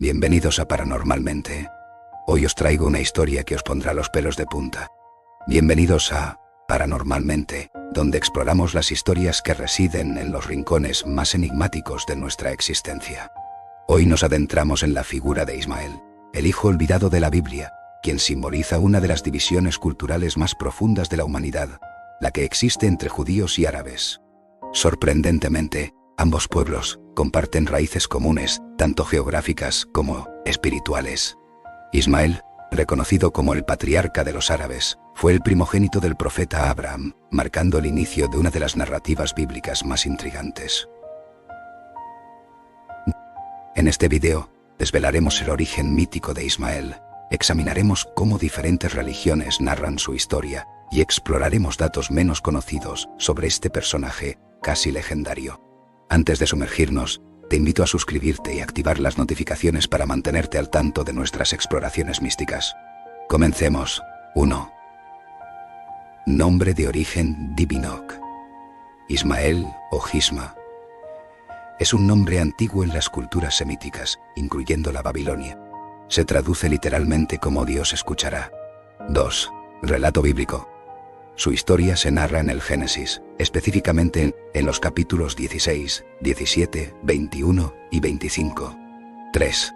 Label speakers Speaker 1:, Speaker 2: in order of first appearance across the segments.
Speaker 1: Bienvenidos a Paranormalmente. Hoy os traigo una historia que os pondrá los pelos de punta. Bienvenidos a Paranormalmente, donde exploramos las historias que residen en los rincones más enigmáticos de nuestra existencia. Hoy nos adentramos en la figura de Ismael, el hijo olvidado de la Biblia, quien simboliza una de las divisiones culturales más profundas de la humanidad, la que existe entre judíos y árabes. Sorprendentemente, ambos pueblos comparten raíces comunes, tanto geográficas como espirituales. Ismael, reconocido como el patriarca de los árabes, fue el primogénito del profeta Abraham, marcando el inicio de una de las narrativas bíblicas más intrigantes. En este video, desvelaremos el origen mítico de Ismael, examinaremos cómo diferentes religiones narran su historia y exploraremos datos menos conocidos sobre este personaje casi legendario. Antes de sumergirnos, te invito a suscribirte y activar las notificaciones para mantenerte al tanto de nuestras exploraciones místicas. Comencemos. 1. Nombre de origen divino. Ismael o Gisma. Es un nombre antiguo en las culturas semíticas, incluyendo la Babilonia. Se traduce literalmente como Dios escuchará. 2. Relato bíblico. Su historia se narra en el Génesis, específicamente en los capítulos 16, 17, 21 y 25. 3.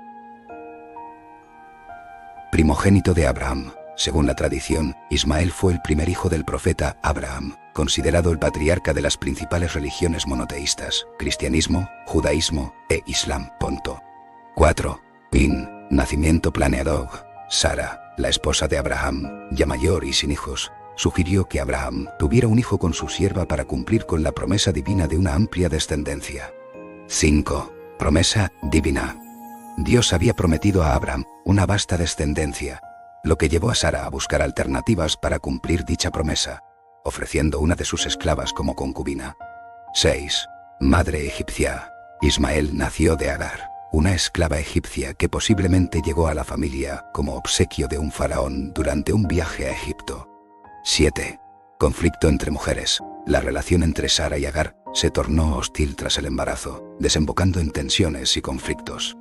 Speaker 1: Primogénito de Abraham. Según la tradición, Ismael fue el primer hijo del profeta Abraham, considerado el patriarca de las principales religiones monoteístas, cristianismo, judaísmo e islam. 4. Nacimiento planeado. Sara, la esposa de Abraham, ya mayor y sin hijos, sugirió que Abraham tuviera un hijo con su sierva para cumplir con la promesa divina de una amplia descendencia. 5. Promesa divina. Dios había prometido a Abraham una vasta descendencia, lo que llevó a Sara a buscar alternativas para cumplir dicha promesa, ofreciendo una de sus esclavas como concubina. 6. Madre egipcia. Ismael nació de Agar, una esclava egipcia que posiblemente llegó a la familia como obsequio de un faraón durante un viaje a Egipto. 7. Conflicto entre mujeres. La relación entre Sara y Agar se tornó hostil tras el embarazo, desembocando en tensiones y conflictos.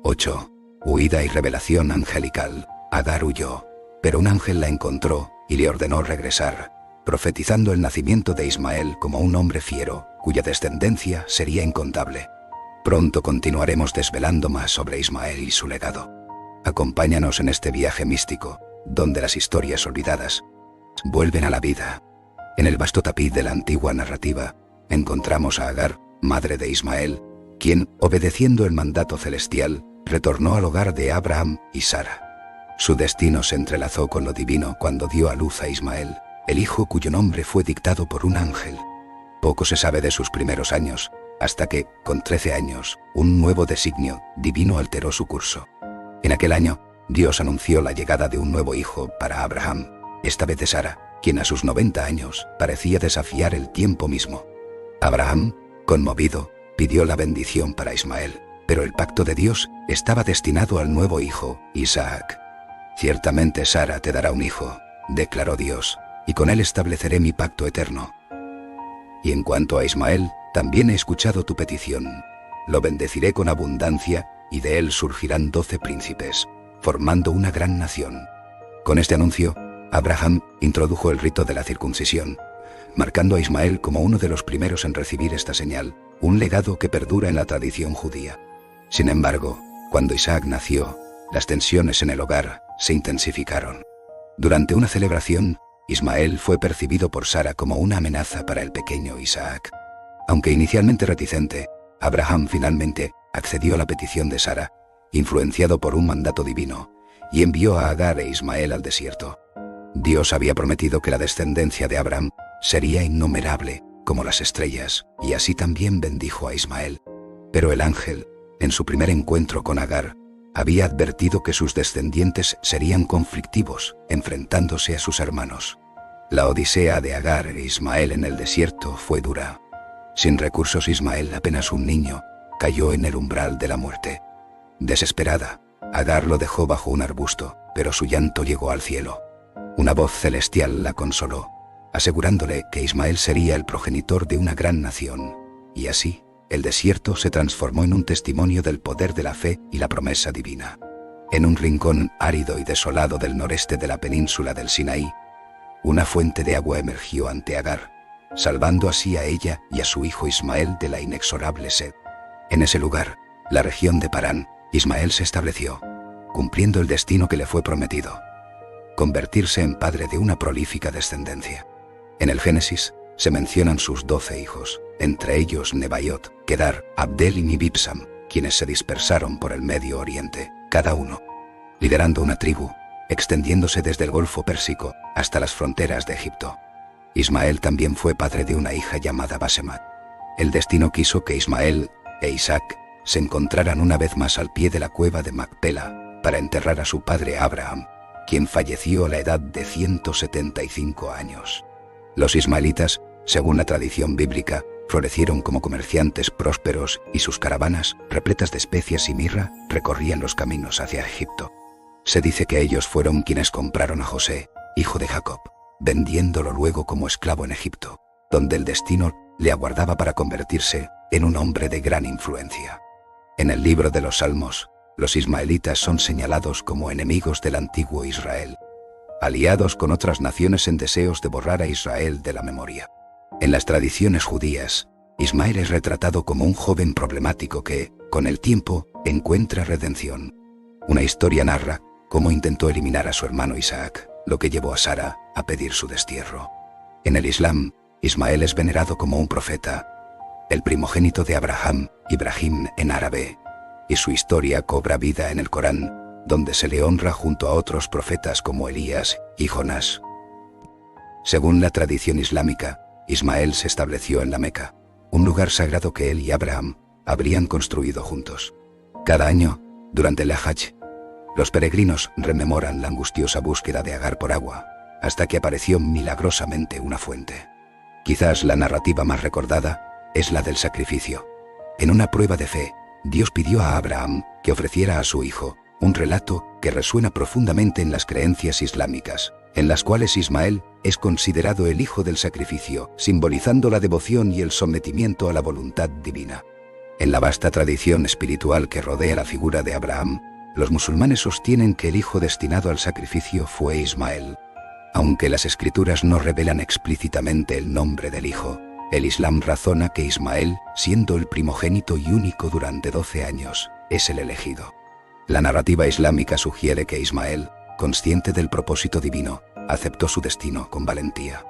Speaker 1: 8. Huida y revelación angelical. Agar huyó, pero un ángel la encontró y le ordenó regresar, profetizando el nacimiento de Ismael como un hombre fiero, cuya descendencia sería incontable. Pronto continuaremos desvelando más sobre Ismael y su legado. Acompáñanos en este viaje místico, donde las historias olvidadas vuelven a la vida. En el vasto tapiz de la antigua narrativa, encontramos a Agar, madre de Ismael, quien, obedeciendo el mandato celestial, retornó al hogar de Abraham y Sara. Su destino se entrelazó con lo divino cuando dio a luz a Ismael, el hijo cuyo nombre fue dictado por un ángel. Poco se sabe de sus primeros años, hasta que, con 13 años, un nuevo designio divino alteró su curso. En aquel año, Dios anunció la llegada de un nuevo hijo para Abraham, esta vez de Sara, quien a sus 90 años parecía desafiar el tiempo mismo. Abraham, conmovido, pidió la bendición para Ismael, pero el pacto de Dios estaba destinado al nuevo hijo, Isaac. Ciertamente Sara te dará un hijo, declaró Dios, y con él estableceré mi pacto eterno. Y en cuanto a Ismael, también he escuchado tu petición. Lo bendeciré con abundancia, y de él surgirán 12 príncipes, formando una gran nación. Con este anuncio, Abraham introdujo el rito de la circuncisión, marcando a Ismael como uno de los primeros en recibir esta señal, un legado que perdura en la tradición judía. Sin embargo, cuando Isaac nació, las tensiones en el hogar se intensificaron. Durante una celebración, Ismael fue percibido por Sara como una amenaza para el pequeño Isaac. Aunque inicialmente reticente, Abraham finalmente accedió a la petición de Sara, influenciado por un mandato divino, y envió a Agar e Ismael al desierto. Dios había prometido que la descendencia de Abraham sería innumerable como las estrellas, y así también bendijo a Ismael. Pero el ángel, en su primer encuentro con Agar, había advertido que sus descendientes serían conflictivos, enfrentándose a sus hermanos. La odisea de Agar e Ismael en el desierto fue dura. Sin recursos, Ismael, apenas un niño, cayó en el umbral de la muerte. Desesperada, Agar lo dejó bajo un arbusto, pero su llanto llegó al cielo. Una voz celestial la consoló, asegurándole que Ismael sería el progenitor de una gran nación, y así el desierto se transformó en un testimonio del poder de la fe y la promesa divina. En un rincón árido y desolado del noreste de la península del Sinaí, una fuente de agua emergió ante Agar, salvando así a ella y a su hijo Ismael de la inexorable sed. En ese lugar, la región de Parán, Ismael se estableció, cumpliendo el destino que le fue prometido: convertirse en padre de una prolífica descendencia. En el Génesis se mencionan sus 12 hijos, entre ellos Nebaiot, Kedar, Abdel y Mibibsam, quienes se dispersaron por el Medio Oriente, cada uno liderando una tribu, extendiéndose desde el Golfo Pérsico hasta las fronteras de Egipto. Ismael también fue padre de una hija llamada Basemat. El destino quiso que Ismael e Isaac se encontraran una vez más al pie de la cueva de Macpela para enterrar a su padre Abraham, quien falleció a la edad de 175 años. Los ismaelitas, según la tradición bíblica, florecieron como comerciantes prósperos y sus caravanas, repletas de especias y mirra, recorrían los caminos hacia Egipto. Se dice que ellos fueron quienes compraron a José, hijo de Jacob, vendiéndolo luego como esclavo en Egipto, donde el destino le aguardaba para convertirse en un hombre de gran influencia. En el libro de los Salmos, los ismaelitas son señalados como enemigos del antiguo Israel, aliados con otras naciones en deseos de borrar a Israel de la memoria. En las tradiciones judías, Ismael es retratado como un joven problemático que, con el tiempo, encuentra redención. Una historia narra cómo intentó eliminar a su hermano Isaac, lo que llevó a Sara a pedir su destierro. En el Islam, Ismael es venerado como un profeta, el primogénito de Abraham, Ibrahim en árabe, y su historia cobra vida en el Corán, donde se le honra junto a otros profetas como Elías y Jonás. Según la tradición islámica, Ismael se estableció en la Meca, un lugar sagrado que él y Abraham habrían construido juntos. Cada año, durante el Hajj, los peregrinos rememoran la angustiosa búsqueda de Agar por agua, hasta que apareció milagrosamente una fuente. Quizás la narrativa más recordada es la del sacrificio. En una prueba de fe, Dios pidió a Abraham que ofreciera a su hijo, un relato que resuena profundamente en las creencias islámicas, en las cuales Ismael es considerado el hijo del sacrificio, simbolizando la devoción y el sometimiento a la voluntad divina. En la vasta tradición espiritual que rodea la figura de Abraham, los musulmanes sostienen que el hijo destinado al sacrificio fue Ismael. Aunque las escrituras no revelan explícitamente el nombre del hijo, el Islam razona que Ismael, siendo el primogénito y único durante 12 años, es el elegido. La narrativa islámica sugiere que Ismael, consciente del propósito divino, aceptó su destino con valentía.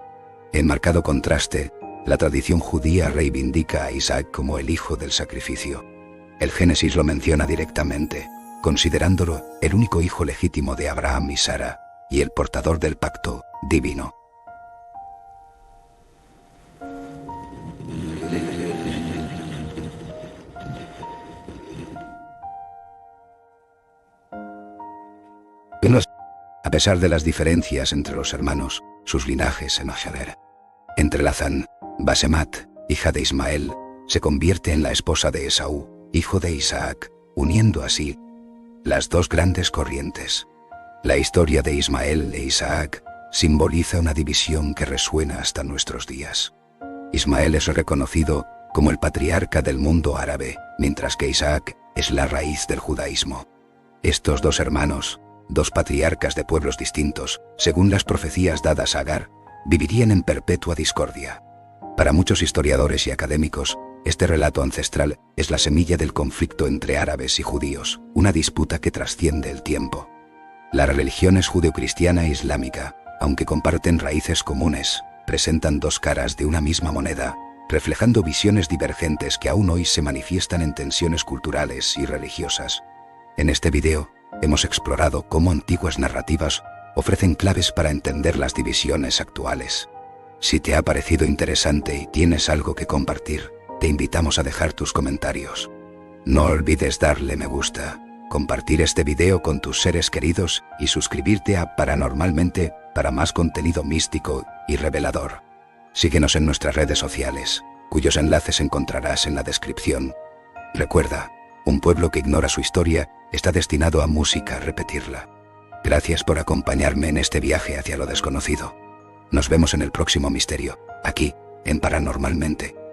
Speaker 1: En marcado contraste, la tradición judía reivindica a Isaac como el hijo del sacrificio. El Génesis lo menciona directamente, considerándolo el único hijo legítimo de Abraham y Sara, y el portador del pacto divino. A pesar de las diferencias entre los hermanos, sus linajes se entrelazan. Basemat, hija de Ismael, se convierte en la esposa de Esaú, hijo de Isaac, uniendo así las dos grandes corrientes. La historia de Ismael e Isaac simboliza una división que resuena hasta nuestros días. Ismael es reconocido como el patriarca del mundo árabe, mientras que Isaac es la raíz del judaísmo. Estos dos hermanos, dos patriarcas de pueblos distintos, según las profecías dadas a Agar, vivirían en perpetua discordia. Para muchos historiadores y académicos, este relato ancestral es la semilla del conflicto entre árabes y judíos, una disputa que trasciende el tiempo. La religión es judeocristiana e islámica, aunque comparten raíces comunes, presentan dos caras de una misma moneda, reflejando visiones divergentes que aún hoy se manifiestan en tensiones culturales y religiosas. En este video, hemos explorado cómo antiguas narrativas ofrecen claves para entender las divisiones actuales. Si te ha parecido interesante y tienes algo que compartir, te invitamos a dejar tus comentarios. No olvides darle me gusta, compartir este video con tus seres queridos y suscribirte a Paranormalmente para más contenido místico y revelador. Síguenos en nuestras redes sociales, cuyos enlaces encontrarás en la descripción. Recuerda, un pueblo que ignora su historia está destinado a música repetirla. Gracias por acompañarme en este viaje hacia lo desconocido. Nos vemos en el próximo misterio, aquí, en Paranormalmente.